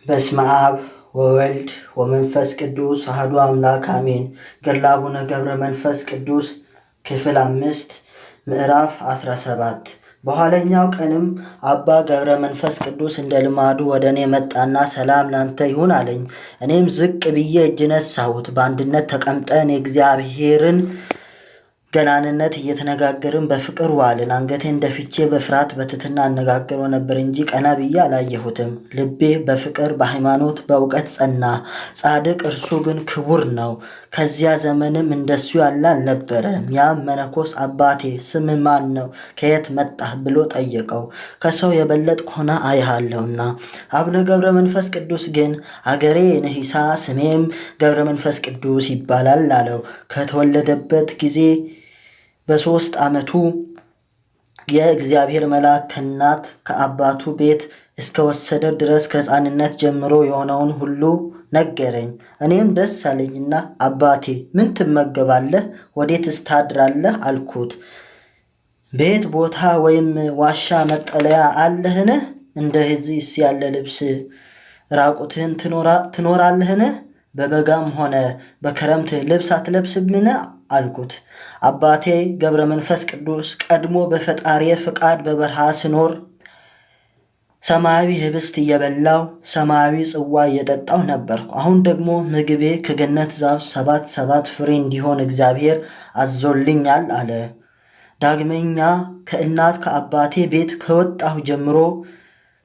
በስመ አብ ወወልድ ወመንፈስ ቅዱስ አሐዱ አምላክ አሜን። ገድለ አቡነ ገብረ መንፈስ ቅዱስ ክፍል 5 ምዕራፍ 17። በኋለኛው ቀንም አባ ገብረ መንፈስ ቅዱስ እንደ ልማዱ ወደ እኔ መጣና ሰላም ላንተ ይሁን አለኝ። እኔም ዝቅ ብዬ እጅ ነሳሁት። በአንድነት ተቀምጠን የእግዚአብሔርን ገናንነት እየተነጋገርን በፍቅር ዋልን። አንገቴን ደፍቼ በፍርሃት በትሕትና አነጋግረው ነበር እንጂ ቀና ብዬ አላየሁትም። ልቤ በፍቅር በሃይማኖት በእውቀት ጸና። ጻድቅ እርሱ ግን ክቡር ነው። ከዚያ ዘመንም እንደሱ ያለ አልነበረም። ያም መነኮስ አባቴ ስምህ ማን ነው? ከየት መጣህ? ብሎ ጠየቀው። ከሰው የበለጥኩ ሆነ አይሃለሁና። አቡነ ገብረ መንፈስ ቅዱስ ግን አገሬ ነሂሳ ስሜም ገብረ መንፈስ ቅዱስ ይባላል አለው። ከተወለደበት ጊዜ በ3 ዓመቱ የእግዚአብሔር መልአክ ከእናት ከአባቱ ቤት እስከወሰደው ድረስ ከሕፃንነት ጀምሮ የሆነውን ሁሉ ነገረኝ። እኔም ደስ አለኝና አባቴ ምን ትመገባለህ? ወዴትስ ታድራለህ? አልኩት። ቤት ቦታ ወይም ዋሻ መጠለያ አለህን? እንደዚህስ ያለ ልብስ ራቁትህን ትኖራለህን? በበጋም ሆነ በክረምት ልብስ አትለብስምን? አልኩት። አባቴ ገብረ መንፈስ ቅዱስ ቀድሞ በፈጣሪዬ ፍቃድ በበረሃ ስኖር ሰማያዊ ህብስት እየበላው ሰማያዊ ጽዋ እየጠጣው ነበርኩ። አሁን ደግሞ ምግቤ ከገነት ዛፍ 7 ፍሬ እንዲሆን እግዚአብሔር አዞልኛል አለ። ዳግመኛ ከእናት ከአባቴ ቤት ከወጣሁ ጀምሮ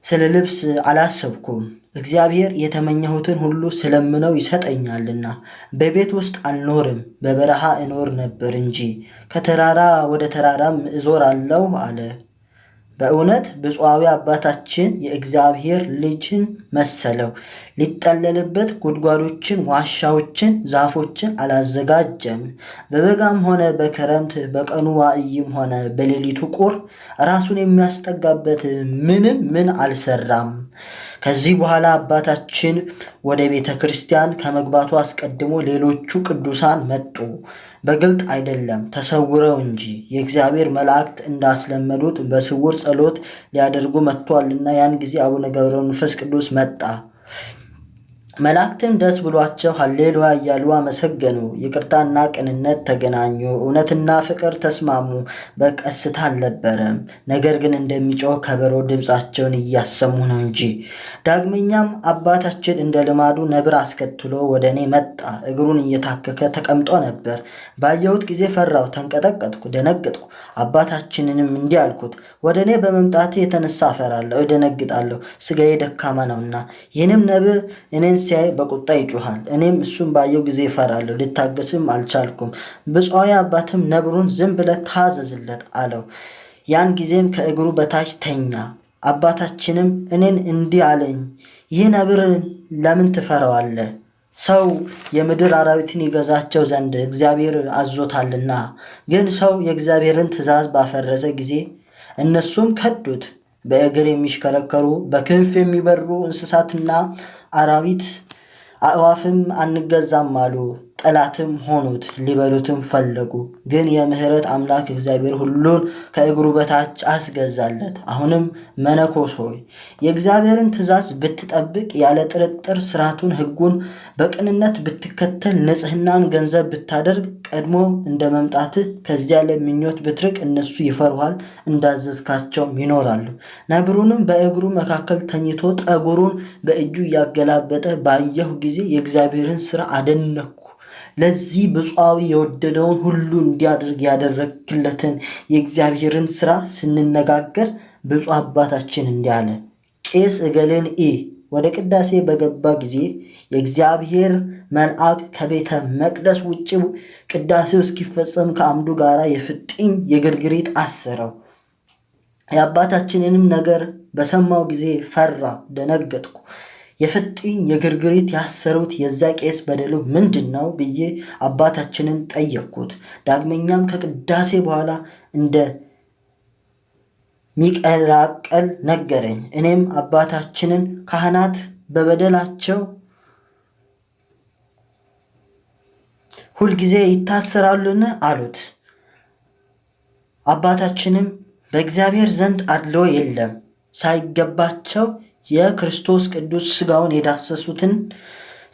ስለ ልብስ አላሰብኩም። እግዚአብሔር የተመኘሁትን ሁሉ ስለምነው ይሰጠኛልና። በቤት ውስጥ አልኖርም፣ በበረሃ እኖር ነበር እንጂ ከተራራ ወደ ተራራም እዞራለሁ አለ። በእውነት ብፁዓዊ አባታችን የእግዚአብሔር ልጅን መሰለው። ሊጠለልበት ጉድጓዶችን፣ ዋሻዎችን፣ ዛፎችን አላዘጋጀም። በበጋም ሆነ በክረምት በቀኑ ዋዕይም ሆነ በሌሊቱ ቁር ራሱን የሚያስጠጋበት ምን አልሰራም። ከዚህ በኋላ አባታችን ወደ ቤተ ክርስቲያን ከመግባቱ አስቀድሞ ሌሎቹ ቅዱሳን መጡ። በግልጥ አይደለም ተሰውረው እንጂ የእግዚአብሔር መላእክት እንዳስለመዱት በስውር ጸሎት ሊያደርጉ መጥቷልና። ያን ጊዜ አቡነ ገብረ መንፈስ ቅዱስ መጣ። መላእክትም ደስ ብሏቸው ሃሌሉያ እያሉ አመሰገኑ። ይቅርታና ቅንነት ተገናኙ። እውነትና ፍቅር ተስማሙ። በቀስታ አልነበረም፣ ነገር ግን እንደሚጮህ ከበሮ ድምፃቸውን እያሰሙ ነው እንጂ። ዳግመኛም አባታችን እንደ ልማዱ ነብር አስከትሎ ወደ እኔ መጣ። እግሩን እየታከከ ተቀምጦ ነበር። ባየሁት ጊዜ ፈራሁ፣ ተንቀጠቀጥኩ፣ ደነገጥኩ። አባታችንንም እንዲህ አልኩት፣ ወደ እኔ በመምጣቴ የተነሳ አፈራለሁ፣ እደነግጣለሁ፣ ስጋዬ ደካማ ነውና። ይህንም ነብር እኔን ሲያይ በቁጣ ይጮሃል። እኔም እሱን ባየው ጊዜ እፈራለሁ፣ ልታገስም አልቻልኩም። ብፁዓዊ አባትም ነብሩን ዝም ብለህ ታዘዝለት አለው። ያን ጊዜም ከእግሩ በታች ተኛ። አባታችንም እኔን እንዲህ አለኝ፣ ይህ ነብር ለምን ትፈራዋለህ? ሰው የምድር አራዊትን ይገዛቸው ዘንድ እግዚአብሔር አዞታልና። ግን ሰው የእግዚአብሔርን ትእዛዝ ባፈረሰ ጊዜ እነሱም ከዱት። በእግር የሚሽከረከሩ በክንፍ የሚበሩ እንስሳትና አራዊት አእዋፍም አንገዛም አሉ። ጠላትም ሆኑት፣ ሊበሉትም ፈለጉ። ግን የምህረት አምላክ እግዚአብሔር ሁሉን ከእግሩ በታች አስገዛለት። አሁንም መነኮስ ሆይ የእግዚአብሔርን ትእዛዝ ብትጠብቅ፣ ያለ ጥርጥር ስርዓቱን ሕጉን በቅንነት ብትከተል፣ ንጽሕናን ገንዘብ ብታደርግ፣ ቀድሞ እንደ መምጣትህ ከዚያ ለምኞት ብትርቅ፣ እነሱ ይፈሩሃል፣ እንዳዘዝካቸውም ይኖራሉ። ነብሩንም በእግሩ መካከል ተኝቶ ጠጉሩን በእጁ እያገላበጠ ባየሁ ጊዜ የእግዚአብሔርን ሥራ አደነኩ። ለዚህ ብፁዓዊ የወደደውን ሁሉ እንዲያደርግ ያደረግክለትን የእግዚአብሔርን ሥራ ስንነጋገር ብፁዕ አባታችን እንዲህ አለ። ቄስ እገሌን ወደ ቅዳሴ በገባ ጊዜ የእግዚአብሔር መልአክ ከቤተ መቅደስ ውጭ ቅዳሴው እስኪፈጸም ከአምዱ ጋር የፍጥኝ የግርግሪት አሰረው። የአባታችንንም ነገር በሰማው ጊዜ ፈራ፣ ደነገጥኩ። የፍጥኝ የግርግሪት ያሰሩት የዛ ቄስ በደሉ ምንድን ነው ብዬ አባታችንን ጠየቅኩት። ዳግመኛም ከቅዳሴ በኋላ እንደሚቀላቀል ነገረኝ። እኔም አባታችንን ካህናት በበደላቸው ሁልጊዜ ይታሰራሉን? አሉት። አባታችንም በእግዚአብሔር ዘንድ አድሎ የለም፣ ሳይገባቸው የክርስቶስ ቅዱስ ሥጋውን የዳሰሱትን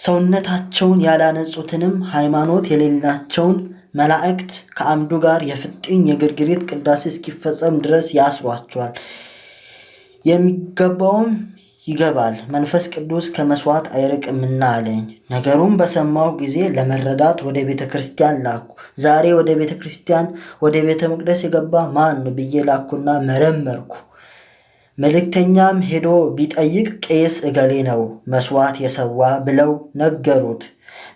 ሰውነታቸውን ያላነጹትንም ሃይማኖት የሌላቸውን መላእክት ከአምዱ ጋር የፍጥኝ የግርግሪት ቅዳሴ እስኪፈጸም ድረስ ያስሯቸዋል። የሚገባውም ይገባል፣ መንፈስ ቅዱስ ከመስዋዕት አይርቅምና አለኝ። ነገሩን በሰማሁ ጊዜ ለመረዳት ወደ ቤተ ክርስቲያን ላኩ። ዛሬ ወደ ቤተ ክርስቲያን ወደ ቤተ መቅደስ የገባ ማን ብዬ ላኩና መረመርኩ። መልእክተኛም ሄዶ ቢጠይቅ ቄስ እገሌ ነው መስዋዕት የሰዋ ብለው ነገሩት።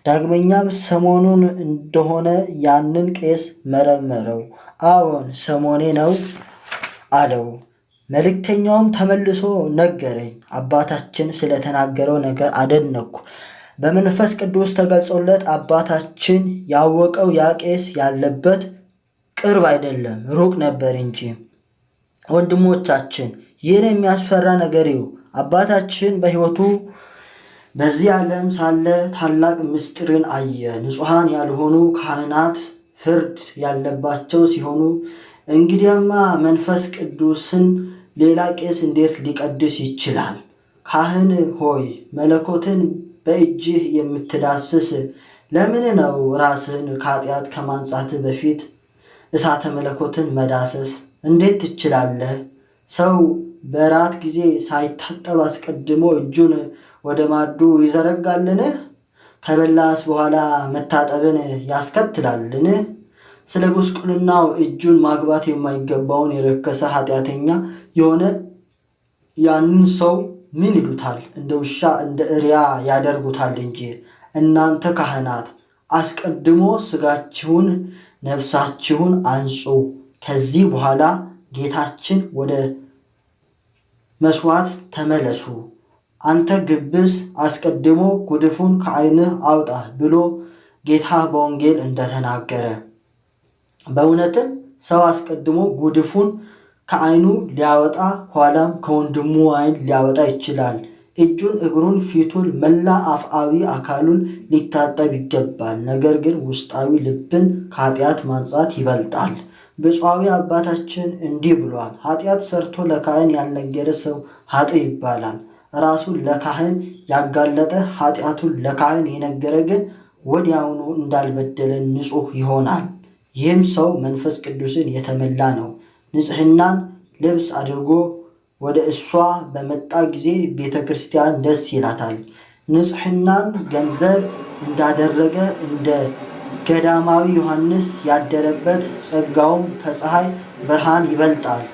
ዳግመኛም ሰሞኑን እንደሆነ ያንን ቄስ መረመረው። አዎን ሰሞኔ ነው አለው። መልእክተኛውም ተመልሶ ነገረኝ። አባታችን ስለተናገረው ነገር አደነኩ። በመንፈስ ቅዱስ ተገልጾለት አባታችን ያወቀው ያ ቄስ ያለበት ቅርብ አይደለም ሩቅ ነበር እንጂ። ወንድሞቻችን ይህን የሚያስፈራ ነገር ይው አባታችን በሕይወቱ በዚህ ዓለም ሳለ ታላቅ ምስጢርን አየ። ንጹሐን ያልሆኑ ካህናት ፍርድ ያለባቸው ሲሆኑ እንግዲያማ መንፈስ ቅዱስን ሌላ ቄስ እንዴት ሊቀድስ ይችላል? ካህን ሆይ መለኮትን በእጅህ የምትዳስስ ለምን ነው ራስህን ከኃጢአት ከማንጻት በፊት እሳተ መለኮትን መዳሰስ እንዴት ትችላለህ? ሰው በራት ጊዜ ሳይታጠብ አስቀድሞ እጁን ወደ ማዱ ይዘረጋልን? ከበላስ በኋላ መታጠብን ያስከትላልን? ስለ ጉስቁልናው እጁን ማግባት የማይገባውን የረከሰ ኃጢአተኛ የሆነ ያንን ሰው ምን ይሉታል? እንደ ውሻ እንደ እሪያ ያደርጉታል እንጂ። እናንተ ካህናት አስቀድሞ ሥጋችሁን ነፍሳችሁን አንጹ፣ ከዚህ በኋላ ጌታችን ወደ መስዋዕት ተመለሱ። አንተ ግብዝ አስቀድሞ ጉድፉን ከዓይንህ አውጣ ብሎ ጌታ በወንጌል እንደተናገረ በእውነትም ሰው አስቀድሞ ጉድፉን ከዓይኑ ሊያወጣ ኋላም ከወንድሙ ዓይን ሊያወጣ ይችላል። እጁን፣ እግሩን፣ ፊቱን፣ መላ አፍአዊ አካሉን ሊታጠብ ይገባል። ነገር ግን ውስጣዊ ልብን ከኃጢአት ማንጻት ይበልጣል። ብፁዓዊ አባታችን እንዲህ ብሏል። ኃጢአት ሰርቶ ለካህን ያልነገረ ሰው ኃጥእ ይባላል። ራሱን ለካህን ያጋለጠ ኃጢአቱን ለካህን የነገረ ግን ወዲያውኑ እንዳልበደለ ንጹሕ ይሆናል። ይህም ሰው መንፈስ ቅዱስን የተመላ ነው። ንጽሕናን ልብስ አድርጎ ወደ እሷ በመጣ ጊዜ ቤተ ክርስቲያን ደስ ይላታል። ንጽሕናን ገንዘብ እንዳደረገ እንደ ገዳማዊ ዮሐንስ ያደረበት ጸጋውም ከፀሐይ ብርሃን ይበልጣል።